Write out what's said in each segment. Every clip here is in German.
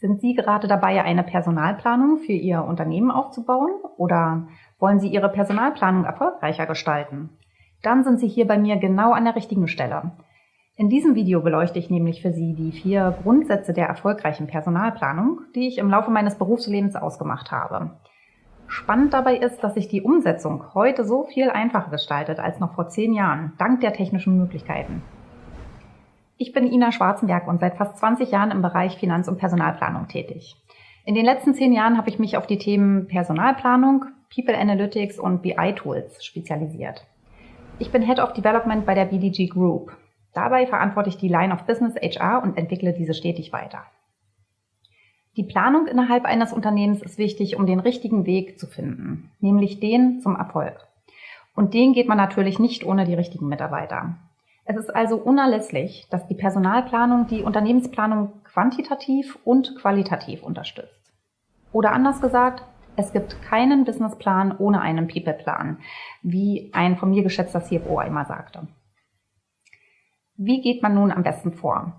Sind Sie gerade dabei, eine Personalplanung für Ihr Unternehmen aufzubauen oder wollen Sie Ihre Personalplanung erfolgreicher gestalten? Dann sind Sie hier bei mir genau an der richtigen Stelle. In diesem Video beleuchte ich nämlich für Sie die 4 Grundsätze der erfolgreichen Personalplanung, die ich im Laufe meines Berufslebens ausgemacht habe. Spannend dabei ist, dass sich die Umsetzung heute so viel einfacher gestaltet als noch vor 10 Jahren, dank der technischen Möglichkeiten. Ich bin Ina Schwarzenberg und seit fast 20 Jahren im Bereich Finanz- und Personalplanung tätig. In den letzten 10 Jahren habe ich mich auf die Themen Personalplanung, People Analytics und BI-Tools spezialisiert. Ich bin Head of Development bei der BDG Group. Dabei verantworte ich die Line of Business HR und entwickle diese stetig weiter. Die Planung innerhalb eines Unternehmens ist wichtig, um den richtigen Weg zu finden, nämlich den zum Erfolg. Und den geht man natürlich nicht ohne die richtigen Mitarbeiter. Es ist also unerlässlich, dass die Personalplanung die Unternehmensplanung quantitativ und qualitativ unterstützt. Oder anders gesagt, es gibt keinen Businessplan ohne einen People-Plan, wie ein von mir geschätzter CFO einmal sagte. Wie geht man nun am besten vor?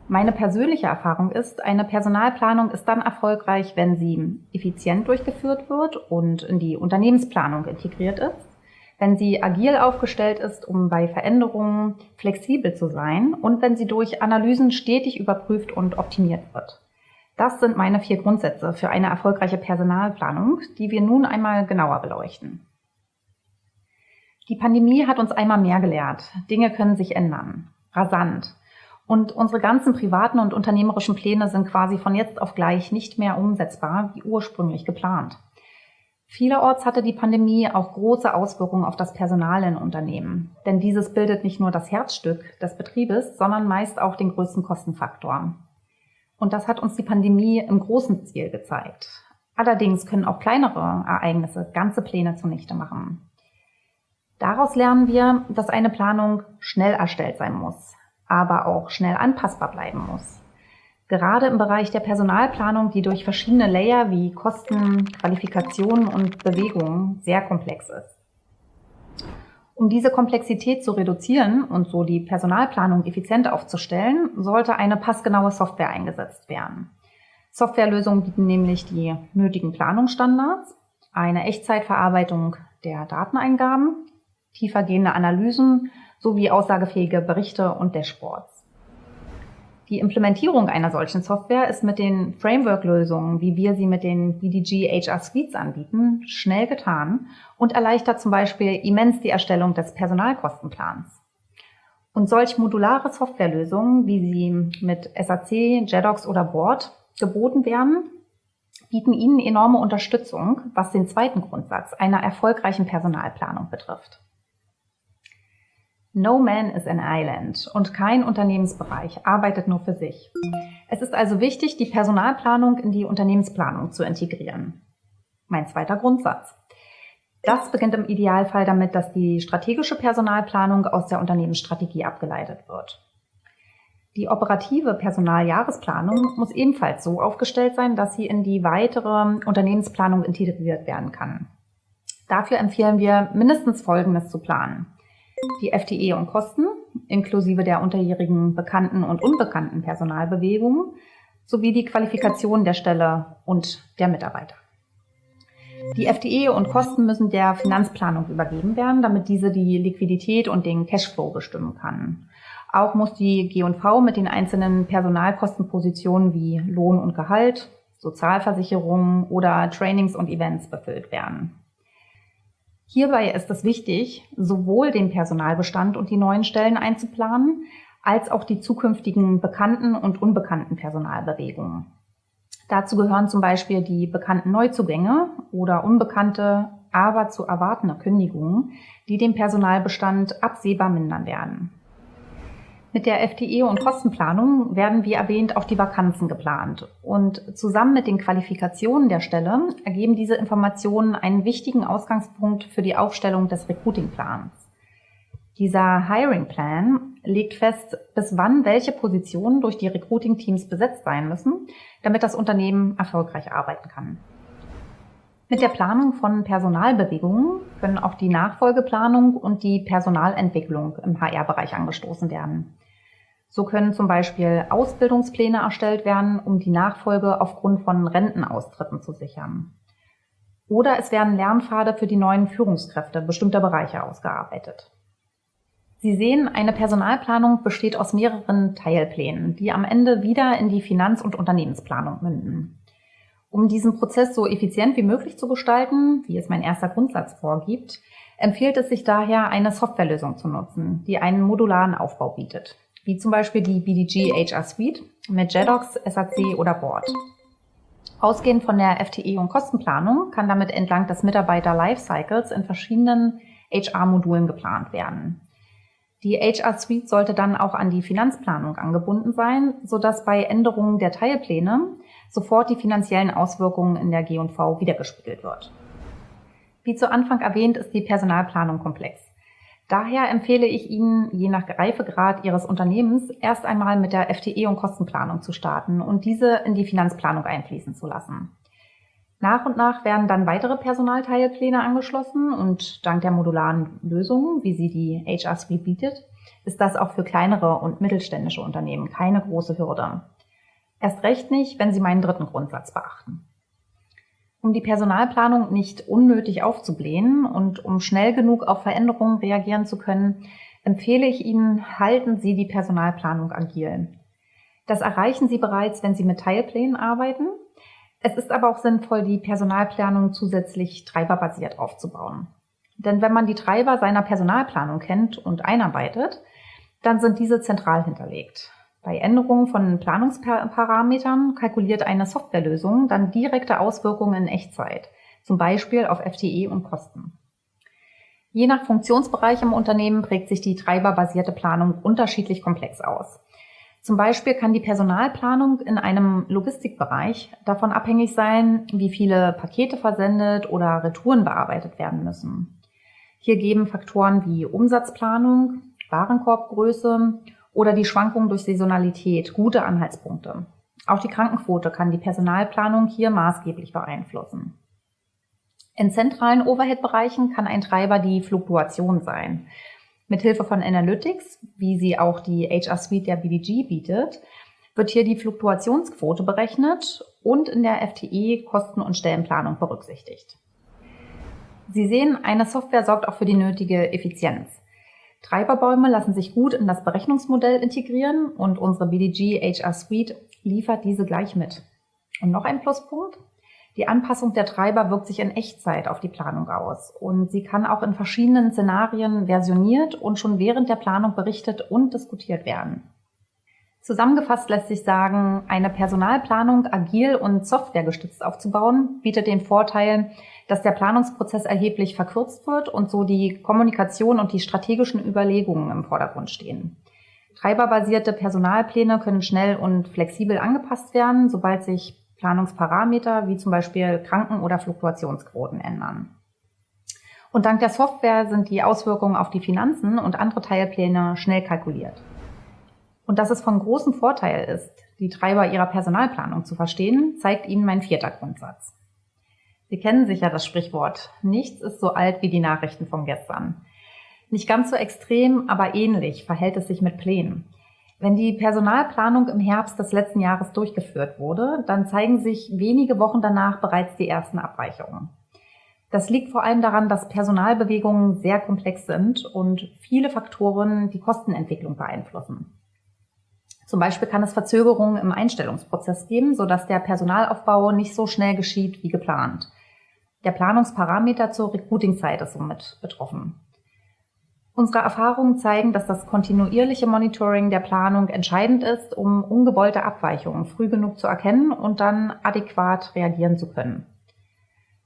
Meine persönliche Erfahrung ist, eine Personalplanung ist dann erfolgreich, wenn sie effizient durchgeführt wird und in die Unternehmensplanung integriert ist, wenn sie agil aufgestellt ist, um bei Veränderungen flexibel zu sein und wenn sie durch Analysen stetig überprüft und optimiert wird. Das sind meine 4 Grundsätze für eine erfolgreiche Personalplanung, die wir nun einmal genauer beleuchten. Die Pandemie hat uns einmal mehr gelehrt. Dinge können sich ändern. Rasant. Und unsere ganzen privaten und unternehmerischen Pläne sind quasi von jetzt auf gleich nicht mehr umsetzbar, wie ursprünglich geplant. Vielerorts hatte die Pandemie auch große Auswirkungen auf das Personal in Unternehmen. Denn dieses bildet nicht nur das Herzstück des Betriebes, sondern meist auch den größten Kostenfaktor. Und das hat uns die Pandemie im großen Stil gezeigt. Allerdings können auch kleinere Ereignisse ganze Pläne zunichte machen. Daraus lernen wir, dass eine Planung schnell erstellt sein muss, aber auch schnell anpassbar bleiben muss. Gerade im Bereich der Personalplanung, die durch verschiedene Layer wie Kosten, Qualifikationen und Bewegungen sehr komplex ist. Um diese Komplexität zu reduzieren und so die Personalplanung effizient aufzustellen, sollte eine passgenaue Software eingesetzt werden. Softwarelösungen bieten nämlich die nötigen Planungsstandards, eine Echtzeitverarbeitung der Dateneingaben, tiefergehende Analysen sowie aussagefähige Berichte und Dashboards. Die Implementierung einer solchen Software ist mit den Framework-Lösungen, wie wir sie mit den BDG HR Suites anbieten, schnell getan und erleichtert zum Beispiel immens die Erstellung des Personalkostenplans. Und solch modulare Softwarelösungen, wie sie mit SAC, Jedox oder Board geboten werden, bieten Ihnen enorme Unterstützung, was den zweiten Grundsatz einer erfolgreichen Personalplanung betrifft. No man is an island und kein Unternehmensbereich arbeitet nur für sich. Es ist also wichtig, die Personalplanung in die Unternehmensplanung zu integrieren. Mein zweiter Grundsatz. Das beginnt im Idealfall damit, dass die strategische Personalplanung aus der Unternehmensstrategie abgeleitet wird. Die operative Personaljahresplanung muss ebenfalls so aufgestellt sein, dass sie in die weitere Unternehmensplanung integriert werden kann. Dafür empfehlen wir, mindestens Folgendes zu planen: Die FTE und Kosten, inklusive der unterjährigen bekannten und unbekannten Personalbewegungen, sowie die Qualifikation der Stelle und der Mitarbeiter. Die FTE und Kosten müssen der Finanzplanung übergeben werden, damit diese die Liquidität und den Cashflow bestimmen kann. Auch muss die G&V mit den einzelnen Personalkostenpositionen wie Lohn und Gehalt, Sozialversicherungen oder Trainings und Events befüllt werden. Hierbei ist es wichtig, sowohl den Personalbestand und die neuen Stellen einzuplanen, als auch die zukünftigen bekannten und unbekannten Personalbewegungen. Dazu gehören zum Beispiel die bekannten Neuzugänge oder unbekannte, aber zu erwartende Kündigungen, die den Personalbestand absehbar mindern werden. Mit der FTE- und Kostenplanung werden, wie erwähnt, auch die Vakanzen geplant. Und zusammen mit den Qualifikationen der Stelle ergeben diese Informationen einen wichtigen Ausgangspunkt für die Aufstellung des Recruiting-Plans. Dieser Hiring-Plan legt fest, bis wann welche Positionen durch die Recruiting-Teams besetzt sein müssen, damit das Unternehmen erfolgreich arbeiten kann. Mit der Planung von Personalbewegungen können auch die Nachfolgeplanung und die Personalentwicklung im HR-Bereich angestoßen werden. So können zum Beispiel Ausbildungspläne erstellt werden, um die Nachfolge aufgrund von Rentenaustritten zu sichern. Oder es werden Lernpfade für die neuen Führungskräfte bestimmter Bereiche ausgearbeitet. Sie sehen, eine Personalplanung besteht aus mehreren Teilplänen, die am Ende wieder in die Finanz- und Unternehmensplanung münden. Um diesen Prozess so effizient wie möglich zu gestalten, wie es mein erster Grundsatz vorgibt, empfiehlt es sich daher, eine Softwarelösung zu nutzen, die einen modularen Aufbau bietet, wie zum Beispiel die BDG HR Suite mit Jedox, SAC oder Board. Ausgehend von der FTE- und Kostenplanung kann damit entlang des Mitarbeiter-Lifecycles in verschiedenen HR-Modulen geplant werden. Die HR Suite sollte dann auch an die Finanzplanung angebunden sein, sodass bei Änderungen der Teilpläne sofort die finanziellen Auswirkungen in der G&V widergespiegelt wird. Wie zu Anfang erwähnt, ist die Personalplanung komplex. Daher empfehle ich Ihnen, je nach Reifegrad Ihres Unternehmens, erst einmal mit der FTE- und Kostenplanung zu starten und diese in die Finanzplanung einfließen zu lassen. Nach und nach werden dann weitere Personalteilpläne angeschlossen und dank der modularen Lösungen, wie sie die HR Suite bietet, ist das auch für kleinere und mittelständische Unternehmen keine große Hürde. Erst recht nicht, wenn Sie meinen dritten Grundsatz beachten. Um die Personalplanung nicht unnötig aufzublähen und um schnell genug auf Veränderungen reagieren zu können, empfehle ich Ihnen, halten Sie die Personalplanung agil. Das erreichen Sie bereits, wenn Sie mit Teilplänen arbeiten. Es ist aber auch sinnvoll, die Personalplanung zusätzlich treiberbasiert aufzubauen. Denn wenn man die Treiber seiner Personalplanung kennt und einarbeitet, dann sind diese zentral hinterlegt. Bei Änderungen von Planungsparametern kalkuliert eine Softwarelösung dann direkte Auswirkungen in Echtzeit, zum Beispiel auf FTE und Kosten. Je nach Funktionsbereich im Unternehmen prägt sich die treiberbasierte Planung unterschiedlich komplex aus. Zum Beispiel kann die Personalplanung in einem Logistikbereich davon abhängig sein, wie viele Pakete versendet oder Retouren bearbeitet werden müssen. Hier geben Faktoren wie Umsatzplanung, Warenkorbgröße oder die Schwankungen durch Saisonalität gute Anhaltspunkte. Auch die Krankenquote kann die Personalplanung hier maßgeblich beeinflussen. In zentralen Overhead-Bereichen kann ein Treiber die Fluktuation sein. Mithilfe von Analytics, wie sie auch die HR Suite der BDG bietet, wird hier die Fluktuationsquote berechnet und in der FTE Kosten- und Stellenplanung berücksichtigt. Sie sehen, eine Software sorgt auch für die nötige Effizienz. Treiberbäume lassen sich gut in das Berechnungsmodell integrieren und unsere BDG HR Suite liefert diese gleich mit. Und noch ein Pluspunkt: Die Anpassung der Treiber wirkt sich in Echtzeit auf die Planung aus und sie kann auch in verschiedenen Szenarien versioniert und schon während der Planung berichtet und diskutiert werden. Zusammengefasst lässt sich sagen, eine Personalplanung agil und softwaregestützt aufzubauen, bietet den Vorteil, dass der Planungsprozess erheblich verkürzt wird und so die Kommunikation und die strategischen Überlegungen im Vordergrund stehen. Treiberbasierte Personalpläne können schnell und flexibel angepasst werden, sobald sich Planungsparameter wie zum Beispiel Kranken- oder Fluktuationsquoten ändern. Und dank der Software sind die Auswirkungen auf die Finanzen und andere Teilpläne schnell kalkuliert. Und dass es von großem Vorteil ist, die Treiber Ihrer Personalplanung zu verstehen, zeigt Ihnen mein vierter Grundsatz. Sie kennen sicher das Sprichwort: Nichts ist so alt wie die Nachrichten von gestern. Nicht ganz so extrem, aber ähnlich verhält es sich mit Plänen. Wenn die Personalplanung im Herbst des letzten Jahres durchgeführt wurde, dann zeigen sich wenige Wochen danach bereits die ersten Abweichungen. Das liegt vor allem daran, dass Personalbewegungen sehr komplex sind und viele Faktoren die Kostenentwicklung beeinflussen. Zum Beispiel kann es Verzögerungen im Einstellungsprozess geben, sodass der Personalaufbau nicht so schnell geschieht wie geplant. Der Planungsparameter zur Recruiting-Zeit ist somit betroffen. Unsere Erfahrungen zeigen, dass das kontinuierliche Monitoring der Planung entscheidend ist, um ungewollte Abweichungen früh genug zu erkennen und dann adäquat reagieren zu können.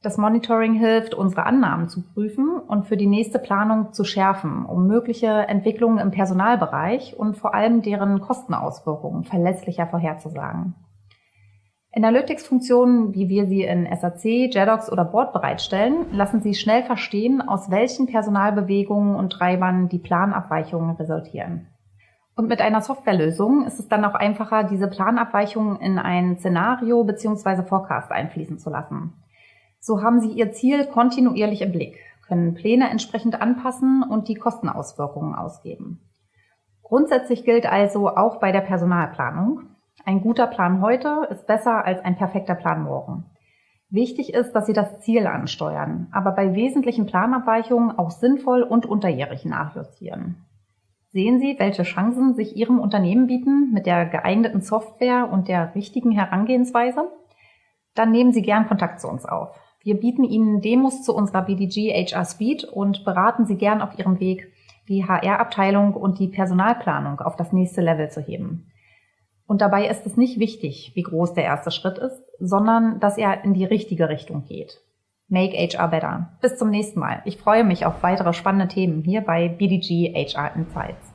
Das Monitoring hilft, unsere Annahmen zu prüfen und für die nächste Planung zu schärfen, um mögliche Entwicklungen im Personalbereich und vor allem deren Kostenauswirkungen verlässlicher vorherzusagen. Analytics-Funktionen, wie wir sie in SAC, Jedox oder Board bereitstellen, lassen Sie schnell verstehen, aus welchen Personalbewegungen und Treibern die Planabweichungen resultieren. Und mit einer Softwarelösung ist es dann auch einfacher, diese Planabweichungen in ein Szenario bzw. Forecast einfließen zu lassen. So haben Sie Ihr Ziel kontinuierlich im Blick, können Pläne entsprechend anpassen und die Kostenauswirkungen ausgeben. Grundsätzlich gilt also auch bei der Personalplanung: Ein guter Plan heute ist besser als ein perfekter Plan morgen. Wichtig ist, dass Sie das Ziel ansteuern, aber bei wesentlichen Planabweichungen auch sinnvoll und unterjährig nachjustieren. Sehen Sie, welche Chancen sich Ihrem Unternehmen bieten mit der geeigneten Software und der richtigen Herangehensweise? Dann nehmen Sie gern Kontakt zu uns auf. Wir bieten Ihnen Demos zu unserer BDG HR Suite und beraten Sie gern auf Ihrem Weg, die HR-Abteilung und die Personalplanung auf das nächste Level zu heben. Und dabei ist es nicht wichtig, wie groß der erste Schritt ist, sondern dass er in die richtige Richtung geht. Make HR better. Bis zum nächsten Mal. Ich freue mich auf weitere spannende Themen hier bei BDG HR Insights.